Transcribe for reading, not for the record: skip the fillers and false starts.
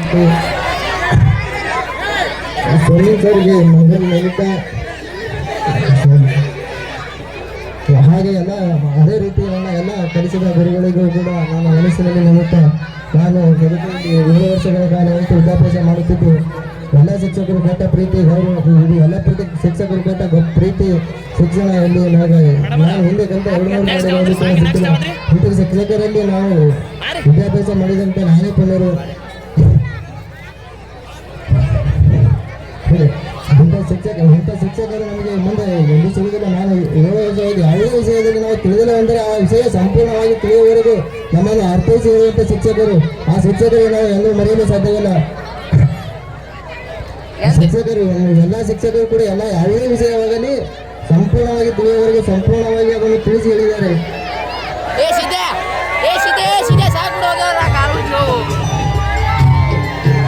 ಮತ್ತು ಸಲೀಂ ಸರ್ಗೆ ಮೊದಲು ನಮಿತಾ, ಹಾಗೆ ಎಲ್ಲ ಅದೇ ರೀತಿ ನನ್ನ ಎಲ್ಲ ಕಲಿಸಿದ ಗುರುಗಳಿಗೂ ಕೂಡ ನಾನು ಮನಸ್ಸಿನಲ್ಲಿ ನಮಿತಾ ನಾನು ಬದುಕಲ್ಲಿ 7 ವರ್ಷಗಳ ಕಾಲ ವಿದ್ಯಾಭ್ಯಾಸ ಮಾಡುತ್ತಿದ್ದು ಎಲ್ಲ ಶಿಕ್ಷಕರು ಕೊಟ್ಟ ಪ್ರೀತಿ ಗೌರವ ಇದು ಎಲ್ಲ ಶಿಕ್ಷಕರು ಕೊಟ್ಟ ಪ್ರೀತಿ ಶಿಕ್ಷಣ ಎಂದು ನಾನು ಹಿಂದೆ ಕಲಿತ 2-3 ಶಿಕ್ಷಕರಲ್ಲಿ ನಾವು ವಿದ್ಯಾಭ್ಯಾಸ ಮಾಡಿದಂತೆ ನಾನೇ ಪುನರು ಇಂಥ ಶಿಕ್ಷಕರು ನಮಗೆ ಮುಂದೆ ಎಲ್ಲಿ ಸಿಗುವುದಿಲ್ಲ. ನಾನು 7 ವರ್ಷವಾಗಿ ಯಾವುದೇ ವಿಷಯದಲ್ಲಿ ನಾವು ತಿಳಿದಿಲ್ಲ ಅಂದರೆ ಆ ವಿಷಯ ಸಂಪೂರ್ಣವಾಗಿ ತಿಳಿಯುವವರೆಗೂ ನಮ್ಮನ್ನು ಅರ್ಥೈಸಿ ಹೇಳುವಂಥ ಶಿಕ್ಷಕರು, ಆ ಶಿಕ್ಷಕರಿಗೆ ನಾವು ಎಲ್ಲೂ ಮರೆಯಲು ಸಾಧ್ಯವಿಲ್ಲ. ಶಿಕ್ಷಕರು ಎಲ್ಲ ಶಿಕ್ಷಕರು ಕೂಡ ಎಲ್ಲ ಯಾವುದೇ ವಿಷಯವಾಗಲಿ ಸಂಪೂರ್ಣವಾಗಿ ತಿಳಿಯುವವರೆಗೂ ಸಂಪೂರ್ಣವಾಗಿ ಅದನ್ನು ತಿಳಿಸಿ ಹೇಳಿದ್ದಾರೆ.